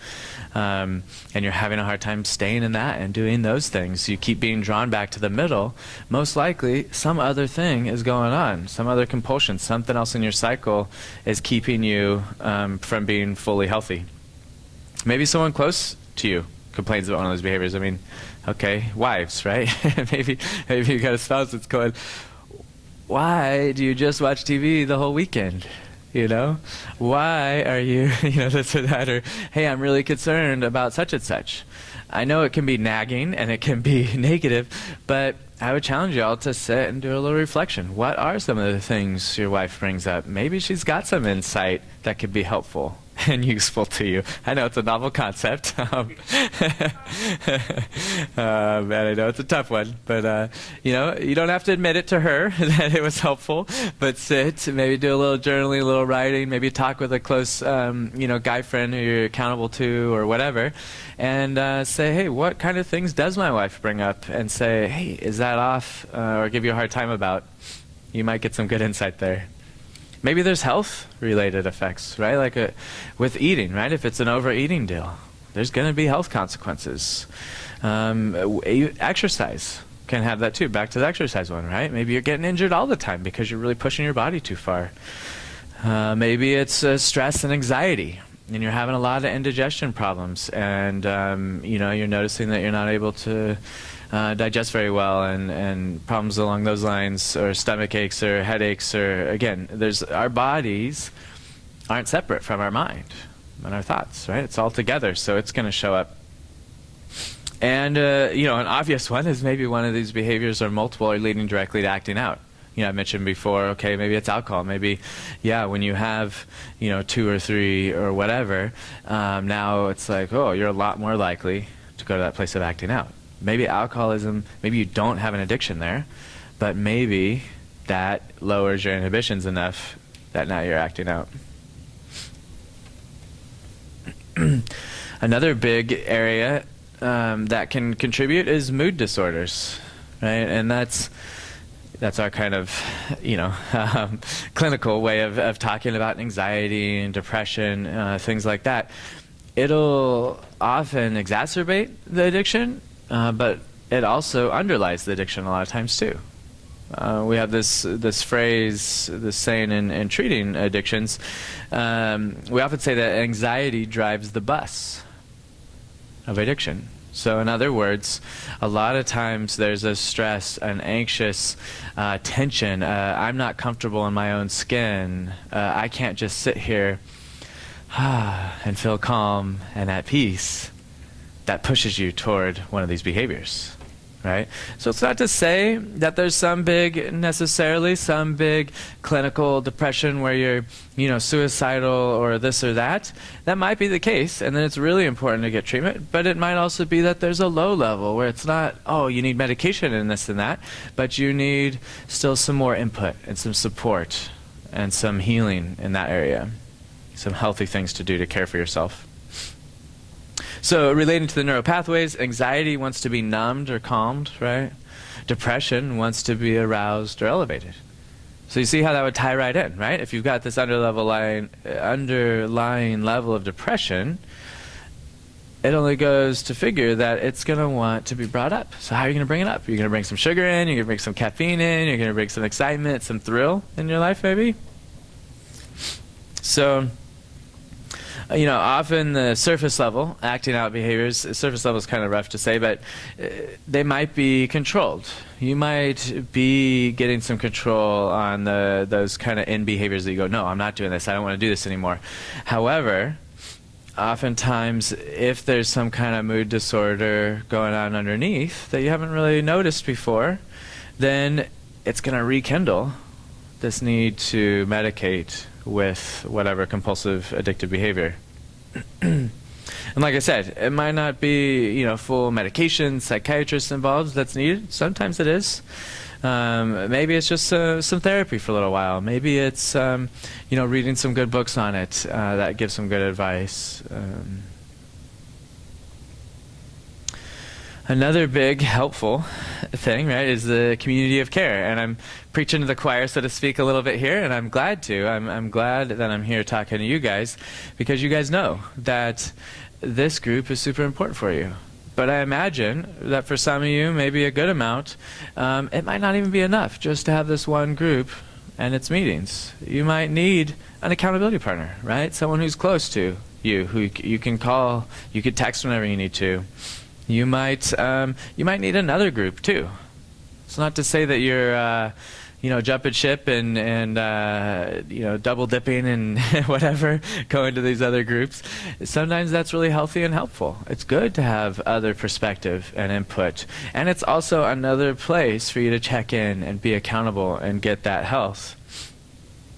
and you're having a hard time staying in that and doing those things, you keep being drawn back to the middle, most likely some other thing is going on, some other compulsion, something else in your cycle is keeping you from being fully healthy. Maybe someone close to you complains about one of those behaviors. I mean, okay, wives, right? maybe you got a spouse that's going, why do you just watch TV the whole weekend? Why are you, this or that, or, hey, I'm really concerned about such and such. I know it can be nagging and it can be negative, but I would challenge y'all to sit and do a little reflection. What are some of the things your wife brings up? Maybe she's got some insight that could be helpful and useful to you. I know it's a novel concept, and I know it's a tough one, but you don't have to admit it to her that it was helpful, but sit, maybe do a little journaling, a little writing, maybe talk with a close guy friend who you're accountable to or whatever, and say, hey, what kind of things does my wife bring up? And say, hey, is that off? Or give you a hard time about. You might get some good insight there. Maybe there's health-related effects, right? Like with eating, right? If it's an overeating deal, there's going to be health consequences. Exercise can have that too. Back to the exercise one, right? Maybe you're getting injured all the time because you're really pushing your body too far. Maybe it's stress and anxiety, and you're having a lot of indigestion problems, and you're noticing that you're not able to digest very well, and problems along those lines, or stomach aches or headaches, or again, our bodies aren't separate from our mind and our thoughts, right? It's all together, so it's going to show up. And an obvious one is maybe one of these behaviors or multiple are leading directly to acting out. I mentioned before, okay, maybe it's alcohol. Maybe, when you have, 2 or 3 or whatever, now it's like, oh, you're a lot more likely to go to that place of acting out. Maybe alcoholism, maybe you don't have an addiction there, but maybe that lowers your inhibitions enough that now you're acting out. Another big area that can contribute is mood disorders, right? And that's our kind of, clinical way of talking about anxiety and depression, things like that. It'll often exacerbate the addiction, but it also underlies the addiction a lot of times too. We have this phrase, this saying in treating addictions. We often say that anxiety drives the bus of addiction. So in other words, a lot of times there's a stress, an anxious tension. I'm not comfortable in my own skin. I can't just sit here and feel calm and at peace. That pushes you toward one of these behaviors, right? So it's not to say that there's some big clinical depression where you're, suicidal or this or that. That might be the case, and then it's really important to get treatment. But it might also be that there's a low level where it's not, oh, you need medication and this and that, but you need still some more input and some support and some healing in that area, some healthy things to do to care for yourself. So relating to the neural pathways, anxiety wants to be numbed or calmed, right? Depression wants to be aroused or elevated. So you see how that would tie right in, right? If you've got this underlying level of depression, it only goes to figure that it's going to want to be brought up. So how are you going to bring it up? You're going to bring some sugar in, you're going to bring some caffeine in, you're going to bring some excitement, some thrill in your life maybe? So often the surface level acting out behaviors, surface level is kind of rough to say, but they might be controlled. You might be getting some control on those kind of in behaviors that you go, no, I'm not doing this, I don't want to do this anymore. However, oftentimes if there's some kind of mood disorder going on underneath that you haven't really noticed before, then it's going to rekindle this need to medicate with whatever compulsive addictive behavior. And like I said, it might not be full medication, psychiatrist involved that's needed. Sometimes it is. Maybe it's just some therapy for a little while. Maybe it's reading some good books on it that give some good advice. Another big helpful thing, right, is the community of care. And I'm preaching to the choir, so to speak, a little bit here, and I'm glad to. I'm glad that I'm here talking to you guys, because you guys know that this group is super important for you. But I imagine that for some of you, maybe a good amount, it might not even be enough just to have this one group and its meetings. You might need an accountability partner, right? Someone who's close to you, who you can call, you could text whenever you need to. You might need another group too. It's not to say that you're jumping ship and double dipping and whatever, going to these other groups. Sometimes that's really healthy and helpful. It's good to have other perspective and input, and it's also another place for you to check in and be accountable and get that health.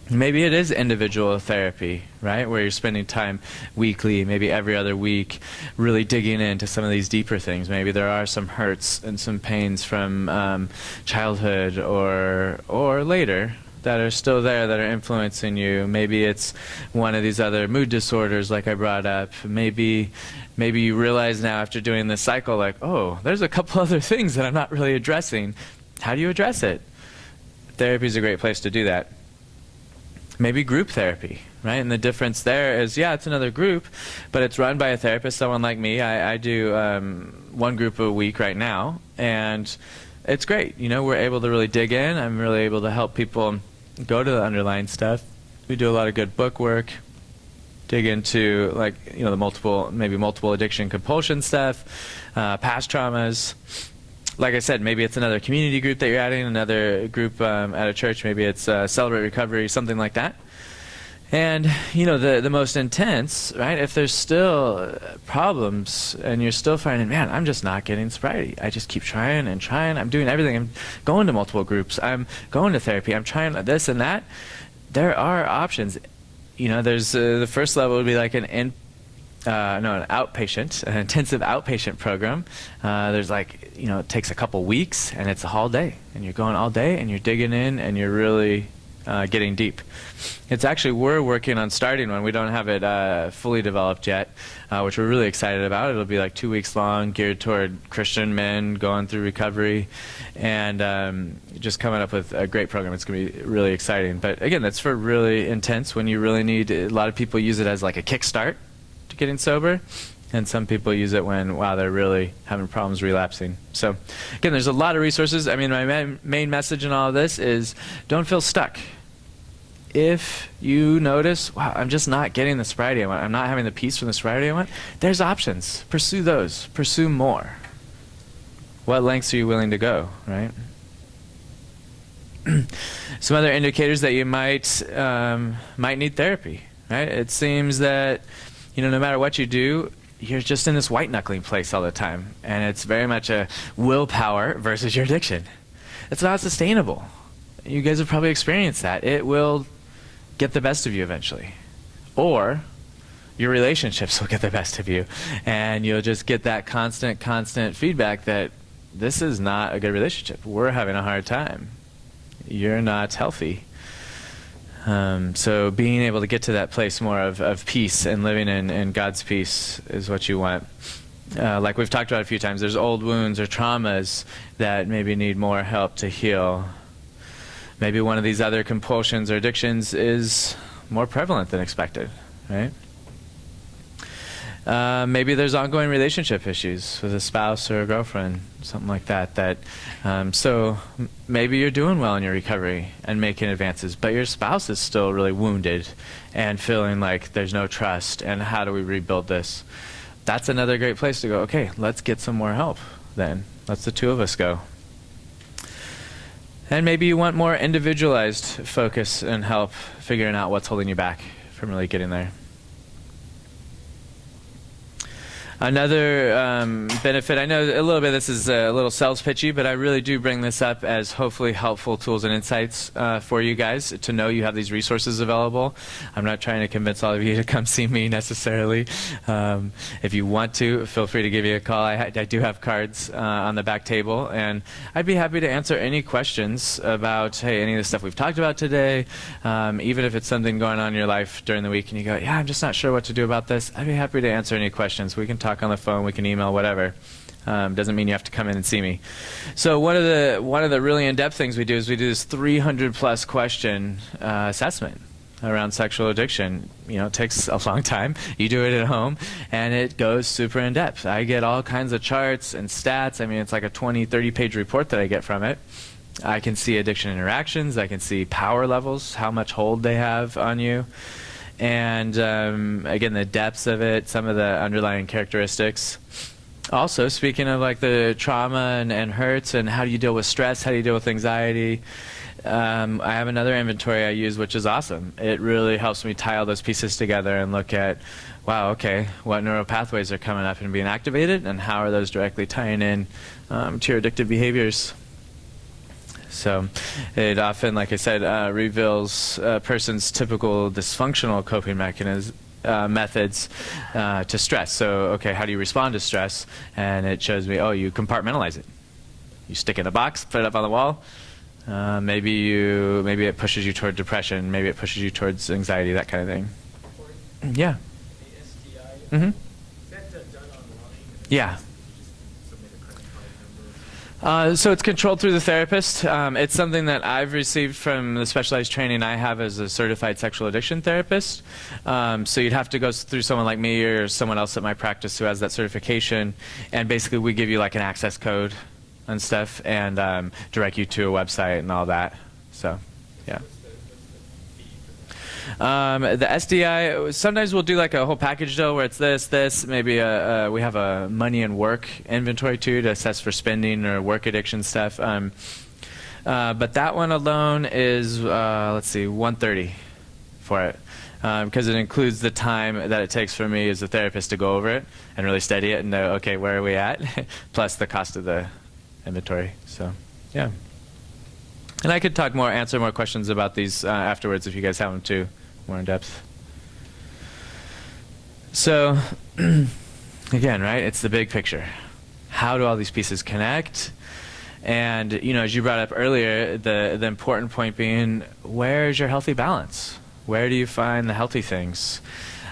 Maybe it is individual therapy, right, where you're spending time weekly, maybe every other week, really digging into some of these deeper things. Maybe there are some hurts and some pains from childhood or later that are still there, that are influencing you. Maybe it's one of these other mood disorders like I brought up. Maybe you realize now after doing this cycle, like, oh, there's a couple other things that I'm not really addressing. How do you address it? Therapy is a great place to do that. maybe group therapy, right? And the difference there is, yeah, it's another group, but it's run by a therapist, someone like me. I do one group a week right now, and it's great. You know, we're able to really dig in. I'm really able to help people go to the underlying stuff. We do a lot of good book work, dig into, like, you know, the multiple addiction compulsion stuff, past traumas. Like I said, maybe it's another community group that you're adding, another group at a church. Maybe it's Celebrate Recovery, something like that. And, you know, the most intense, right, if there's still problems and you're still finding, man, I'm just not getting sobriety. I just keep trying and trying. I'm doing everything. I'm going to multiple groups. I'm going to therapy. I'm trying this and that. There are options. You know, there's the first level would be like an outpatient, an intensive outpatient program. There's like, you know, it takes a couple weeks and it's a whole day, and you're going all day and you're digging in and you're really getting deep. It's actually, we're working on starting one. We don't have it fully developed yet, which we're really excited about. It'll be like 2 weeks long, geared toward Christian men going through recovery, and just coming up with a great program. It's going to be really exciting. But again, that's for really intense, when you really need, a lot of people use it as like a kickstart to getting sober, and some people use it when, wow, they're really having problems relapsing. So again, there's a lot of resources. I mean, my main message in all of this is, don't feel stuck. If you notice, wow, I'm just not getting the sobriety I want, I'm not having the peace from the sobriety I want, there's options. Pursue those. Pursue more. What lengths are you willing to go, right? Some other indicators that you might need therapy, right? It seems that, you know, no matter what you do, you're just in this white knuckling place all the time, and it's very much a willpower versus your addiction. It's not sustainable. You guys have probably experienced that. It will get the best of you eventually, or your relationships will get the best of you, and you'll just get that constant feedback that this is not a good relationship. We're having a hard time. You're not healthy. So being able to get to that place more of peace and living in God's peace is what you want. Like we've talked about a few times, there's old wounds or traumas that maybe need more help to heal. Maybe one of these other compulsions or addictions is more prevalent than expected, right? Maybe there's ongoing relationship issues with a spouse or a girlfriend, something like that. So maybe you're doing well in your recovery and making advances, but your spouse is still really wounded and feeling like there's no trust, and how do we rebuild this? That's another great place to go, okay, let's get some more help then. Let's the two of us go. And maybe you want more individualized focus and help figuring out what's holding you back from really getting there. Another benefit, I know a little bit this is a little sales pitchy, but I really do bring this up as hopefully helpful tools and insights for you guys to know you have these resources available. I'm not trying to convince all of you to come see me necessarily. If you want to, feel free to give me a call. I do have cards on the back table, and I'd be happy to answer any questions about, hey, any of the stuff we've talked about today, even if it's something going on in your life during the week and you go, yeah, I'm just not sure what to do about this. I'd be happy to answer any questions. We can talk on the phone, we can email, whatever. Doesn't mean you have to come in and see me. So one of the really in-depth things we do is we do this 300+ question assessment around sexual addiction. You know, it takes a long time. You do it at home, and it goes super in-depth. I get all kinds of charts and stats. I mean, it's like a 20, 30-page report that I get from it. I can see addiction interactions. I can see power levels, how much hold they have on you. And again, the depths of it, some of the underlying characteristics. Also, speaking of like the trauma and hurts and how do you deal with stress, how do you deal with anxiety, I have another inventory I use, which is awesome. It really helps me tie all those pieces together and look at, wow, okay, what neural pathways are coming up and being activated, and how are those directly tying in to your addictive behaviors. So it often, like I said, reveals a person's typical dysfunctional coping methods to stress. So, okay, how do you respond to stress? And it shows me, oh, you compartmentalize it. You stick it in a box, put it up on the wall. Maybe it pushes you toward depression. Maybe it pushes you towards anxiety, that kind of thing. Yeah. The STI. Mm-hmm. Is that done online? Yeah. Submit a credit card So it's controlled through the therapist. It's something that I've received from the specialized training I have as a certified sexual addiction therapist. So you'd have to go through someone like me or someone else at my practice who has that certification, and basically we give you like an access code and stuff, and direct you to a website and all that. So, yeah. The SDI, sometimes we'll do like a whole package deal where it's this, maybe we have a money and work inventory too to assess for spending or work addiction stuff. But that one alone is, let's see, $130 for it. Because it includes the time that it takes for me as a therapist to go over it and really study it and know, okay, where are we at? Plus the cost of the inventory. So, yeah. And I could answer more questions about these afterwards if you guys have them too, more in depth. So, again, right, it's the big picture. How do all these pieces connect? And, you know, as you brought up earlier, the important point being, where's your healthy balance? Where do you find the healthy things?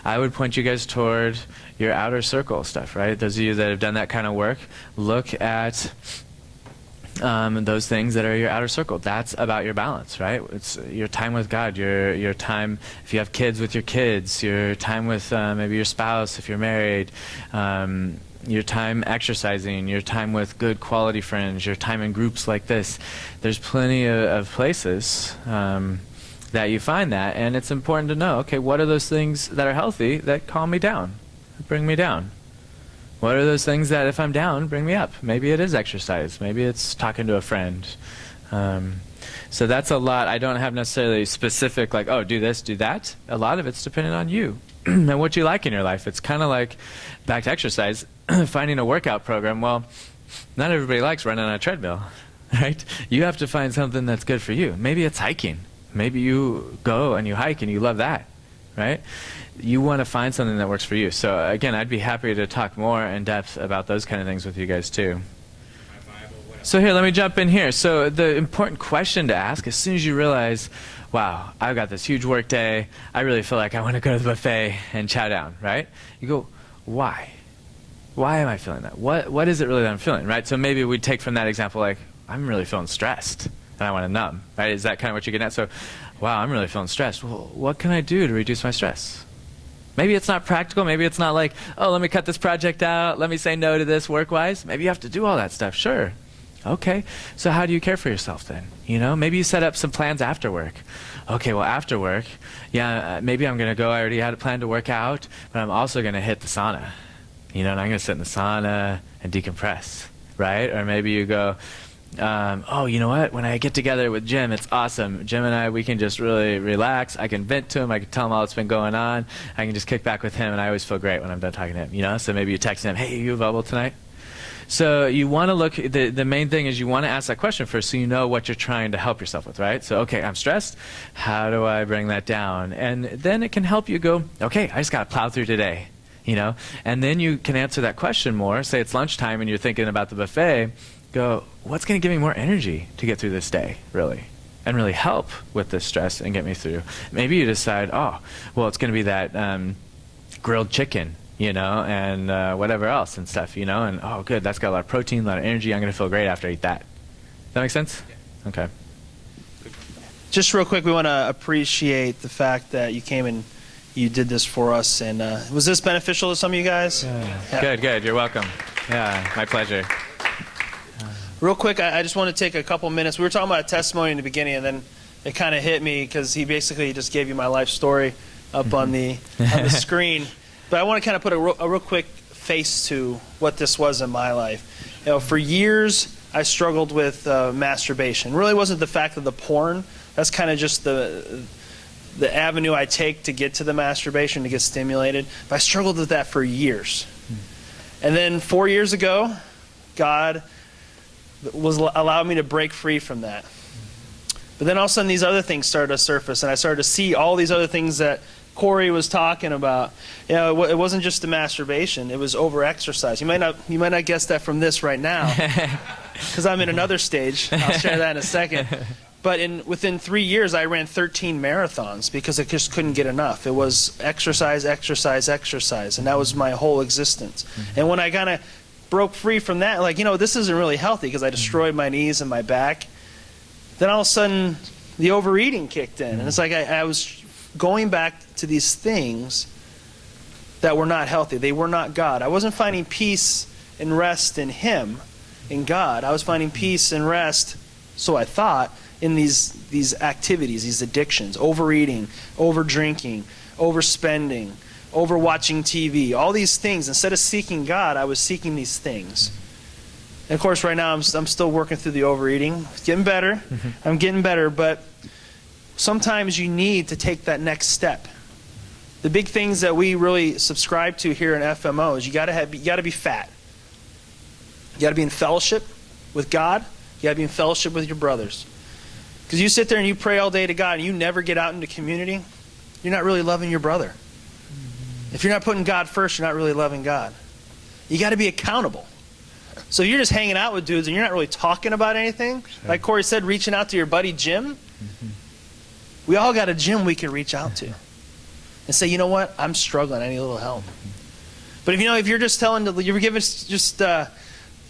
I would point you guys toward your outer circle stuff, right? Those of you that have done that kind of work, look at those things that are your outer circle. That's about your balance, right? It's your time with God, your time, if you have kids, with your kids, your time with maybe your spouse if you're married, your time exercising, your time with good quality friends, your time in groups like this. There's plenty of places that you find that, and it's important to know, okay, what are those things that are healthy that calm me down, that bring me down? What are those things that if I'm down, bring me up? Maybe it is exercise. Maybe it's talking to a friend. So that's a lot. I don't have necessarily specific, like, oh, do this, do that. A lot of it's dependent on you and what you like in your life. It's kind of like, back to exercise, finding a workout program. Well, not everybody likes running on a treadmill, right? You have to find something that's good for you. Maybe it's hiking. Maybe you go and you hike and you love that, right? You want to find something that works for you. So again, I'd be happy to talk more in depth about those kind of things with you guys too. So here, let me jump in here. So the important question to ask as soon as you realize, wow, I've got this huge work day, I really feel like I want to go to the buffet and chow down, right? You go, why? Why am I feeling that? What is it really that I'm feeling, right? So maybe we'd take from that example, like, I'm really feeling stressed and I want to numb, right? Is that kind of what you're getting at? So, wow, I'm really feeling stressed. Well, what can I do to reduce my stress? Maybe it's not practical. Maybe it's not like, oh, let me cut this project out. Let me say no to this work-wise. Maybe you have to do all that stuff. Sure. Okay. So how do you care for yourself then? You know, maybe you set up some plans after work. Okay, well, after work, yeah, maybe I'm going to go. I already had a plan to work out, but I'm also going to hit the sauna. You know, and I'm going to sit in the sauna and decompress, right? Or maybe you go, oh, you know what? When I get together with Jim, it's awesome. Jim and I, we can just really relax. I can vent to him. I can tell him all that's been going on. I can just kick back with him, and I always feel great when I'm done talking to him. You know, so maybe you text him, hey, are you available tonight? So you want to look, the main thing is you want to ask that question first so you know what you're trying to help yourself with, right? So, okay, I'm stressed. How do I bring that down? And then it can help you go, okay, I just got to plow through today, you know? And then you can answer that question more. Say it's lunchtime and you're thinking about the buffet. Go, what's going to give me more energy to get through this day, really, and really help with this stress and get me through? Maybe you decide, oh, well, it's going to be that grilled chicken, you know, and whatever else and stuff, you know, and oh, good, that's got a lot of protein, a lot of energy. I'm going to feel great after I eat that. Does that make sense? Yeah. Okay. Just real quick, we want to appreciate the fact that you came and you did this for us. And was this beneficial to some of you guys? Yeah. Good. You're welcome. Yeah, my pleasure. Real quick, I just want to take a couple minutes. We were talking about a testimony in the beginning, and then it kind of hit me because he basically just gave you my life story up on the screen. But I want to kind of put a real quick face to what this was in my life. You know, for years, I struggled with masturbation. It really wasn't the fact of the porn. That's kind of just the avenue I take to get to the masturbation, to get stimulated. But I struggled with that for years. And then 4 years ago, God was allowed me to break free from that. But then all of a sudden these other things started to surface, and I started to see all these other things that Corey was talking about. You know, it wasn't just the masturbation, it was over-exercise. You might not guess that from this right now, because I'm in another stage. I'll share that in a second. But within 3 years, I ran 13 marathons because I just couldn't get enough. It was exercise, exercise, exercise, and that was my whole existence. And when I kind of broke free from that, like, this isn't really healthy because I destroyed my knees and my back. Then all of a sudden, the overeating kicked in. And it's like I was going back to these things that were not healthy. They were not God. I wasn't finding peace and rest in Him, in God. I was finding peace and rest, so I thought, in these activities, these addictions, overeating, over drinking, overspending, over watching TV, all these things. Instead of seeking God, I was seeking these things. And of course, right now, I'm still working through the overeating. It's getting better. I'm getting better, but sometimes you need to take that next step. The big things that we really subscribe to here in FMO is you got to be fat. You got to be in fellowship with God. You got to be in fellowship with your brothers. Because you sit there and you pray all day to God and you never get out into community, you're not really loving your brother. If you're not putting God first, you're not really loving God. You got to be accountable. So you're just hanging out with dudes and you're not really talking about anything. Sure. Like Corey said, reaching out to your buddy Jim. We all got a Jim we can reach out to and say, you know what, I'm struggling, I need a little help. But if you're just you're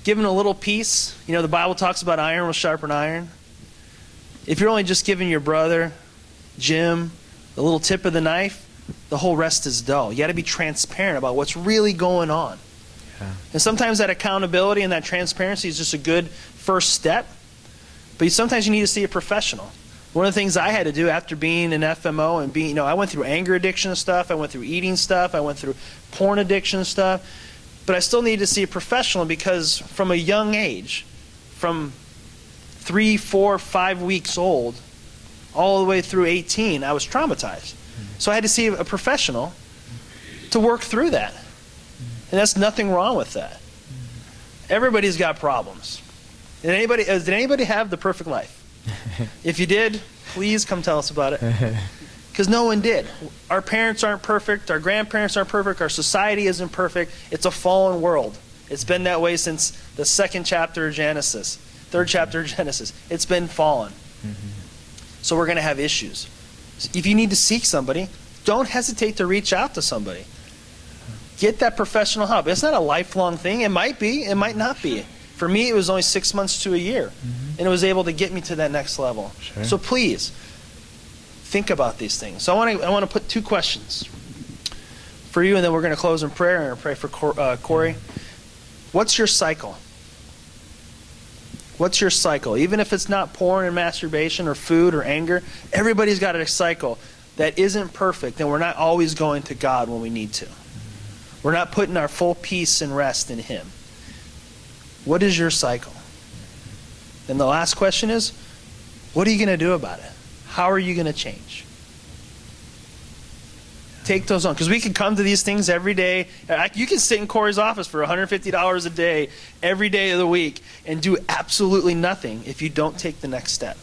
giving a little piece, the Bible talks about iron will sharpen iron. If you're only just giving your brother, Jim, the little tip of the knife, the whole rest is dull. You got to be transparent about what's really going on. Yeah. And sometimes that accountability and that transparency is just a good first step. But sometimes you need to see a professional. One of the things I had to do after being an FMO and I went through anger addiction stuff, I went through eating stuff, I went through porn addiction stuff, but I still needed to see a professional because from a young age, from 3, 4, 5 weeks old, all the way through 18, I was traumatized. So I had to see a professional to work through that. And that's nothing wrong with that. Everybody's got problems. Did anybody have the perfect life? If you did, please come tell us about it. Because no one did. Our parents aren't perfect. Our grandparents aren't perfect. Our society isn't perfect. It's a fallen world. It's been that way since the 2nd chapter of Genesis, 3rd chapter of Genesis. It's been fallen. So we're going to have issues. If you need to seek somebody, don't hesitate to reach out to somebody. Get that professional help. It's not a lifelong thing. It might be. It might not be. For me, it was only 6 months to a year. And it was able to get me to that next level. Sure. So please, think about these things. So I want to put 2 questions for you, and then we're going to close in prayer and pray for Corey. What's your cycle? What's your cycle? Even if it's not porn and masturbation or food or anger, everybody's got a cycle that isn't perfect, and we're not always going to God when we need to. We're not putting our full peace and rest in Him. What is your cycle? And the last question is, what are you going to do about it? How are you going to change? Take those on. Because we can come to these things every day. You can sit in Corey's office for $150 a day every day of the week and do absolutely nothing if you don't take the next step.